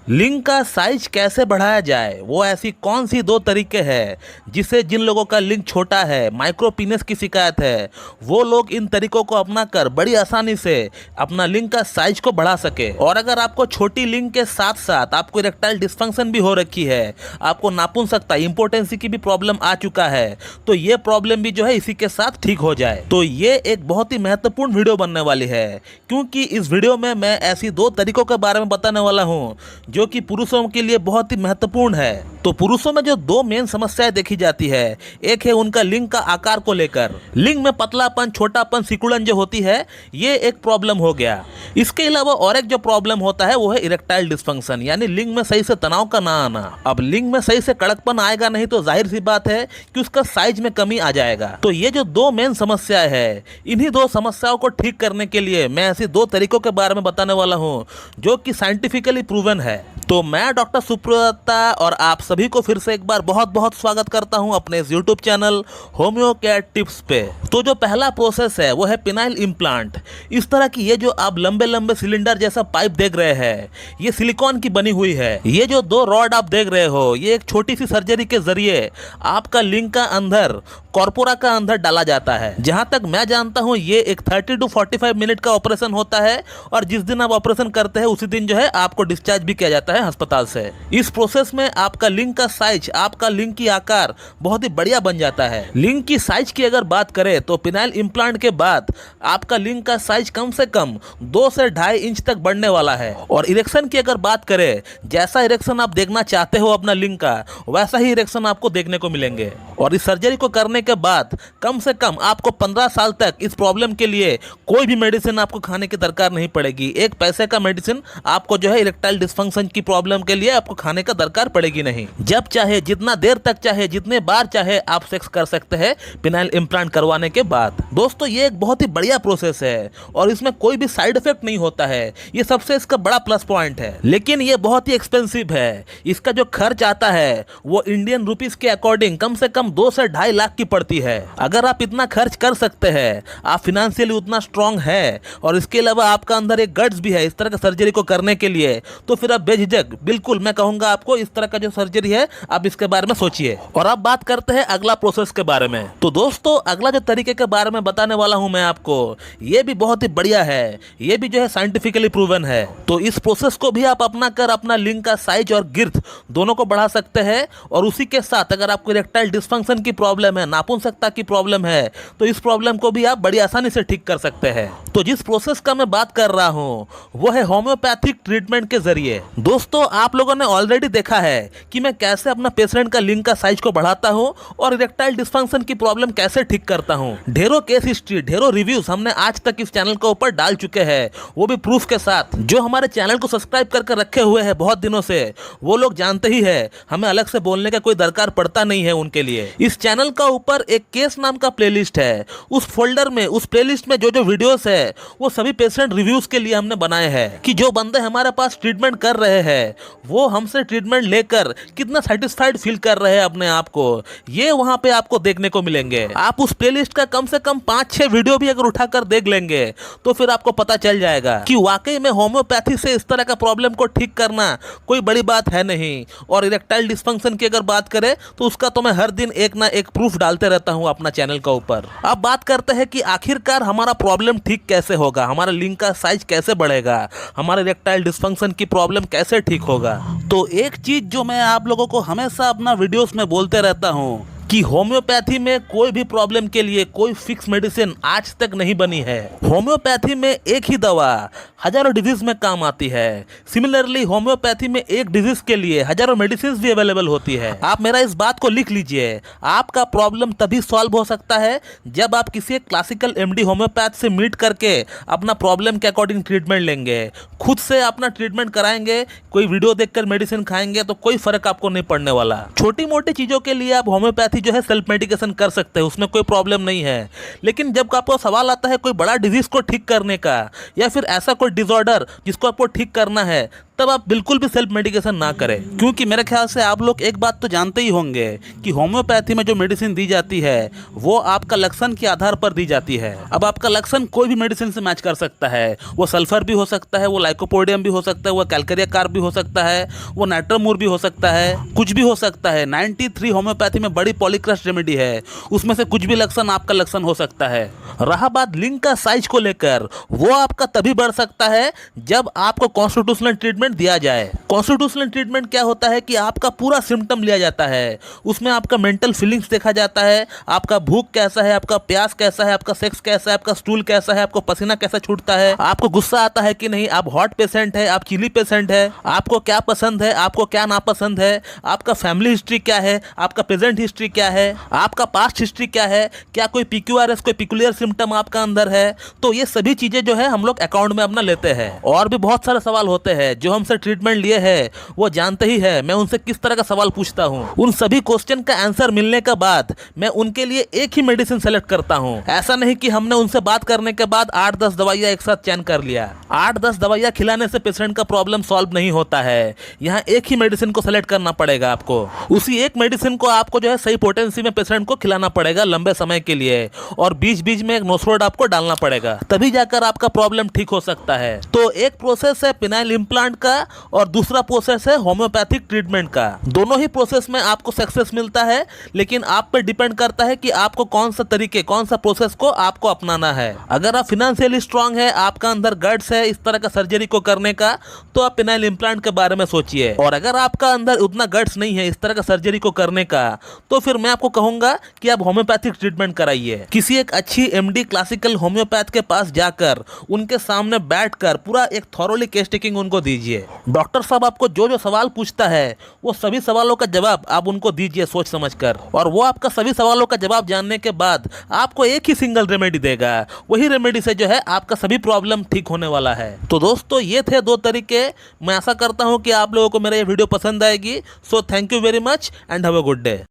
लिंग का साइज कैसे बढ़ाया जाए, वो ऐसी कौन सी दो तरीके हैं जिससे जिन लोगों का लिंग छोटा है, माइक्रो पीनस की शिकायत है, वो लोग इन तरीकों को अपनाकर बड़ी आसानी से अपना लिंग का साइज को बढ़ा सके। और अगर आपको छोटी लिंग के साथ साथ आपको इरेक्टाइल डिस्फंक्शन भी हो रखी है, आपको नापुंसकता इंपोर्टेंसी की भी प्रॉब्लम आ चुका है, तो ये प्रॉब्लम भी जो है इसी के साथ ठीक हो जाए। तो ये एक बहुत ही महत्वपूर्ण वीडियो बनने वाली है, क्योंकि इस वीडियो में मैं ऐसी दो तरीकों के बारे में बताने वाला हूँ जो कि पुरुषों के लिए बहुत ही महत्वपूर्ण है। तो पुरुषों में जो दो मेन समस्याएं देखी जाती है, एक है उनका लिंग का आकार को लेकर, लिंग में पतलापन, छोटापन, सिकुड़न जो होती है, ये एक प्रॉब्लम हो गया। इसके अलावा और एक जो प्रॉब्लम होता है वो है इरेक्टाइल डिस्फंक्शन, यानी लिंग में सही से तनाव का ना आना। अब लिंग में सही से कड़कपन आएगा नहीं तो जाहिर सी बात है कि उसका साइज में कमी आ जाएगा। तो ये जो दो मेन समस्याएं है, इन्हीं दो समस्याओं को ठीक करने के लिए मैं ऐसी दो तरीकों के बारे में बताने वाला हूँ जो कि साइंटिफिकली प्रूवन है। तो मैं डॉक्टर सुप्रदत्ता और आप सभी को फिर से एक बार बहुत बहुत स्वागत करता हूं अपने इस YouTube channel homeo care tips पे। तो जो पहला प्रोसेस है वो है पिनाइल इम्प्लांट। इस तरह की ये जो आप लंबे लंबे सिलेंडर जैसा पाइप देख रहे हैं, ये सिलिकॉन की बनी हुई है। ये जो दो रॉड आप देख रहे हो, ये एक छोटी सी सर्जरी के जरिए आपका लिंग का अंदर, कॉर्पोरा का अंदर डाला जाता है। जहां तक मैं जानता हूं ये एक 30 to 45 मिनट का ऑपरेशन होता है, और जिस दिन आप ऑपरेशन करते हैं उसी दिन जो है आपको डिस्चार्ज भी किया जाता है अस्पताल से। इस प्रोसेस में आपका लिंग का साइज, आपका लिंग की आकार बहुत ही बढ़िया बन जाता है। लिंग की साइज की अगर बात करें तो पिनाइल इम्प्लांट के बाद आपका लिंग का साइज कम से कम 2 से 2.5 इंच तक बढ़ने वाला है। और इरेक्शन की अगर बात करें, जैसा इरेक्शन आप देखना चाहते हो अपना लिंग का, वैसा ही इरेक्शन आपको देखने को मिलेंगे। और इस सर्जरी को करने के बाद कम से कम आपको 15 साल तक इस प्रॉब्लम के लिए कोई भी मेडिसिन आपको खाने की दरकार नहीं पड़ेगी। एक पैसे का मेडिसिन आपको जो है इरेक्टाइल डिस्फंक्शन की प्रॉब्लम के लिए आपको खाने का दरकार पड़ेगी नहीं। जब चाहे, जितना देर तक चाहे, जितने बार चाहे आप सेक्स कर सकते हैं पिनाइल इम्प्लांट करवाने के बाद। दोस्तों ये एक बहुत ही बढ़िया प्रोसेस है और इसमें कोई भी साइड इफेक्ट नहीं होता है, ये सबसे इसका बड़ा प्लस पॉइंट है। लेकिन ये बहुत ही एक्सपेंसिव है। इसका जो खर्च आता है वो इंडियन रुपीस के अकॉर्डिंग कम से कम 2 से 2.5 लाख की पड़ती है। अगर आप इतना खर्च कर सकते हैं, आप फिनेंशियली उतना स्ट्रांग है, और इसके अलावा आपका अंदर एक गट्स भी है इस तरह का सर्जरी को करने के लिए, तो फिर आप बेझिझक, बिल्कुल मैं कहूंगा आपको, इस तरह का जो सर्जरी है आप इसके बारे में सोचिए। और अब बात करते हैं अगला प्रोसेस के बारे में। तो दोस्तों अगला जो तरीके के बारे में बताने वाला हूं मैं आपको, ये भी बहुत ही बढ़िया है, ये भी जो है साइंटिफिकली प्रूवन है। तो इस प्रोसेस को भी आप अपना कर अपना लिंग का साइज और गिर्थ दोनों को बढ़ा सकते हैं। और उसी के साथ अगर आपको इरेक्टाइल डिस्फंक्शन की प्रॉब्लम है, नापुंसकता की प्रॉब्लम है, तो इस प्रॉब्लम को भी आप बड़ी आसानी से ठीक कर सकते हैं। तो जिस प्रोसेस का मैं बात कर रहा हूं वो है होम्योपैथिक ट्रीटमेंट के जरिए। दोस्तों आप लोगों ने ऑलरेडी देखा है कि मैं कैसे अपना पेशेंट का लिंग का साइज को बढ़ाता हूं और इरेक्टाइल डिस्फंक्शन की प्रॉब्लम कैसे ठीक करता हूं। ढेरों केस हिस्ट्री, ढेरों रिव्यूज हमने आज तक इस चैनल के ऊपर डाल चुके हैं, वो भी प्रूफ के साथ। जो हमारे चैनल को सब्सक्राइब करके रखे हुए हैं बहुत दिनों से, वो लोग जानते ही है, हमें अलग से बोलने का कोई दरकार पड़ता नहीं है उनके लिए। इस चैनल का ऊपर एक केस नाम का प्लेलिस्ट है, उस फोल्डर में, उस प्लेलिस्ट में जो जो वीडियोस है वो सभी पेशेंट रिव्यूज के लिए हमने बनाए हैं, कि जो बंदे हमारे पास ट्रीटमेंट कर रहे हैं वो हमसे ट्रीटमेंट लेकर कितना सेटिस्फाइड फील कर रहे हैं अपने आप को, ये वहां पे आपको देखने को मिलेंगे। आप उस प्लेलिस्ट का कम से कम 5-6 वीडियो भी अगर उठाकर देख लेंगे तो फिर आपको पता चल जाएगा कि वाकई में होम्योपैथी से इस तरह का प्रॉब्लम को ठीक करना कोई बड़ी बात है नहीं। और इरेक्टाइल डिस्फंक्शन की अगर बात करें तो उसका तो मैं हर दिन एक ना एक प्रूफ डालते रहता हूं अपना चैनल के ऊपर। अब बात करते हैं कि आखिरकार हमारा प्रॉब्लम ठीक कैसे होगा, हमारा लिंग का साइज कैसे बढ़ेगा, हमारे इरेक्टाइल डिस्फंक्शन की प्रॉब्लम कैसे ठीक होगा। तो एक चीज जो मैं आप लोगों को हमेशा अपना वीडियोस में बोलते रहता हूं कि होम्योपैथी में कोई भी प्रॉब्लम के लिए कोई फिक्स मेडिसिन आज तक नहीं बनी है। होम्योपैथी में एक ही दवा हजारों डिजीज में काम आती है। सिमिलरली होम्योपैथी में एक डिजीज के लिए हजारों मेडिसिन भी अवेलेबल होती है। आप मेरा इस बात को लिख लीजिए, आपका प्रॉब्लम तभी सॉल्व हो सकता है जब आप किसी एक क्लासिकल एमडी होम्योपैथ से मीट करके अपना प्रॉब्लम के अकॉर्डिंग ट्रीटमेंट लेंगे, खुद से अपना ट्रीटमेंट कराएंगे, कोई वीडियो देखकर मेडिसिन खाएंगे तो कोई फर्क आपको नहीं पड़ने वाला। छोटी मोटी चीजों के लिए आप होम्योपैथी जो है सेल्फ मेडिकेशन कर सकते हैं, उसमें कोई प्रॉब्लम नहीं है। लेकिन जब आपको सवाल आता है कोई बड़ा डिजीज को ठीक करने का, या फिर ऐसा कोई डिसऑर्डर जिसको आपको ठीक करना है, तब आप बिल्कुल भी सेल्फ मेडिकेशन ना करें, क्योंकि मेरे ख्याल से आप लोग एक बात तो जानते ही होंगे कि होम्योपैथी में जो मेडिसिन दी जाती है वो आपका लक्षण के आधार पर दी जाती है। अब आपका लक्षण कोई भी मेडिसिन से मैच कर सकता है, वो सल्फर भी हो सकता है, वो लाइकोपोडियम भी हो सकता है, वो कैलकेरिया कार्ब भी हो सकता है, वो नाइट्रोमूर भी हो सकता है, कुछ भी हो सकता है। 93 होम्योपैथी में बड़ी पॉलीक्रस्ट रेमेडी है, उसमें से कुछ भी लक्षण आपका लक्षण हो सकता है। रहा बात लिंग का साइज को लेकर, वो आपका तभी बढ़ सकता है जब आपको कॉन्स्टिट्यूशनल ट्रीटमेंट दिया जाए। कॉन्स्टिट्यूशनल ट्रीटमेंट क्या होता है कि आपका पूरा सिम्टम लिया जाता है, उसमें आपका मेंटल फीलिंग्स देखा जाता है, आपका भूख कैसा है, आपका प्यास कैसा है, आपका सेक्स कैसा है, आपका स्टूल कैसा है, आपको पसीना कैसा छूटता है, आपको गुस्सा आता है कि नहीं, आप हॉट पेशेंट है, आप चिली पेशेंट है, आपको क्या पसंद है, आपको क्या नापसंद है, आपका फैमिली हिस्ट्री क्या है, आपका प्रेजेंट हिस्ट्री क्या है, आपका पास्ट हिस्ट्री क्या है, क्या कोई PQRS कोई पिकुलियर सिम्टम आपका अंदर है। तो ये सभी चीजें जो है हम लोग अकाउंट में अपना लेते हैं। और भी बहुत सारे सवाल होते हैं जो हमसे ट्रीटमेंट लिए हैं वो जानते ही है मैं उनसे किस तरह का सवाल पूछता हूँ। उन सभी क्वेश्चन का आंसर मिलने के बाद मैं उनके लिए एक ही मेडिसिन सेलेक्ट करता हूँ। ऐसा नहीं कि हमने उनसे बात करने के बाद 8-10 दवाइयाँ एक साथ चयन कर लिया। 8-10 दवाइयाँ खिलाने से पेशेंट का प्रॉब्लम सॉल्व नहीं होता है। यहाँ एक ही मेडिसिन को सेलेक्ट करना पड़ेगा आपको। उसी एक मेडिसिन को आपको जो है सही पोटेंसी में पेशेंट को खिलाना पड़ेगा लंबे समय के लिए, और बीच बीच में एक नोस्ट्रोड आपको डालना पड़ेगा, तभी जाकर आपका प्रॉब्लम ठीक हो सकता है। तो एक प्रोसेस है पिनाइल इम्प्लांट का और दूसरा प्रोसेस है होम्योपैथिक ट्रीटमेंट का। दोनों ही प्रोसेस में आपको सक्सेस मिलता है, लेकिन आप पे डिपेंड करता है कि आपको कौन सा तरीके, कौन सा प्रोसेस को आपको अपनाना है। अगर आप फिनेंशियली स्ट्रांग है, आपका अंदर गट्स है इस तरह का सर्जरी को करने का, तो आप पिनाइल इम्प्लांट के बारे में सोचिए। और अगर आपका अंदर उतना गट्स नहीं है इस तरह का सर्जरी को करने का, तो फिर मैं आपको कहूंगा कि आप होम्योपैथिक ट्रीटमेंट कराइए। किसी एक अच्छी MD क्लासिकल होम्योपैथ के पास जाकर उनके सामने बैठकर पूरा एक थॉरोली केस टेकिंग उनको दीजिए। डॉक्टर साहब आपको जो जो सवाल पूछता है वो सभी सवालों का जवाब आप उनको दीजिए सोच समझकर, और वो आपका सभी सवालों का जवाब जानने के बाद आपको एक ही सिंगल रेमेडी देगा। वही रेमेडी से जो है आपका सभी प्रॉब्लम ठीक होने वाला है। तो दोस्तों ये थे 2 तरीके। मैं आशा करता हूँ कि आप लोगों को मेरा ये वीडियो पसंद आएगी। So thank you very much and have a good day.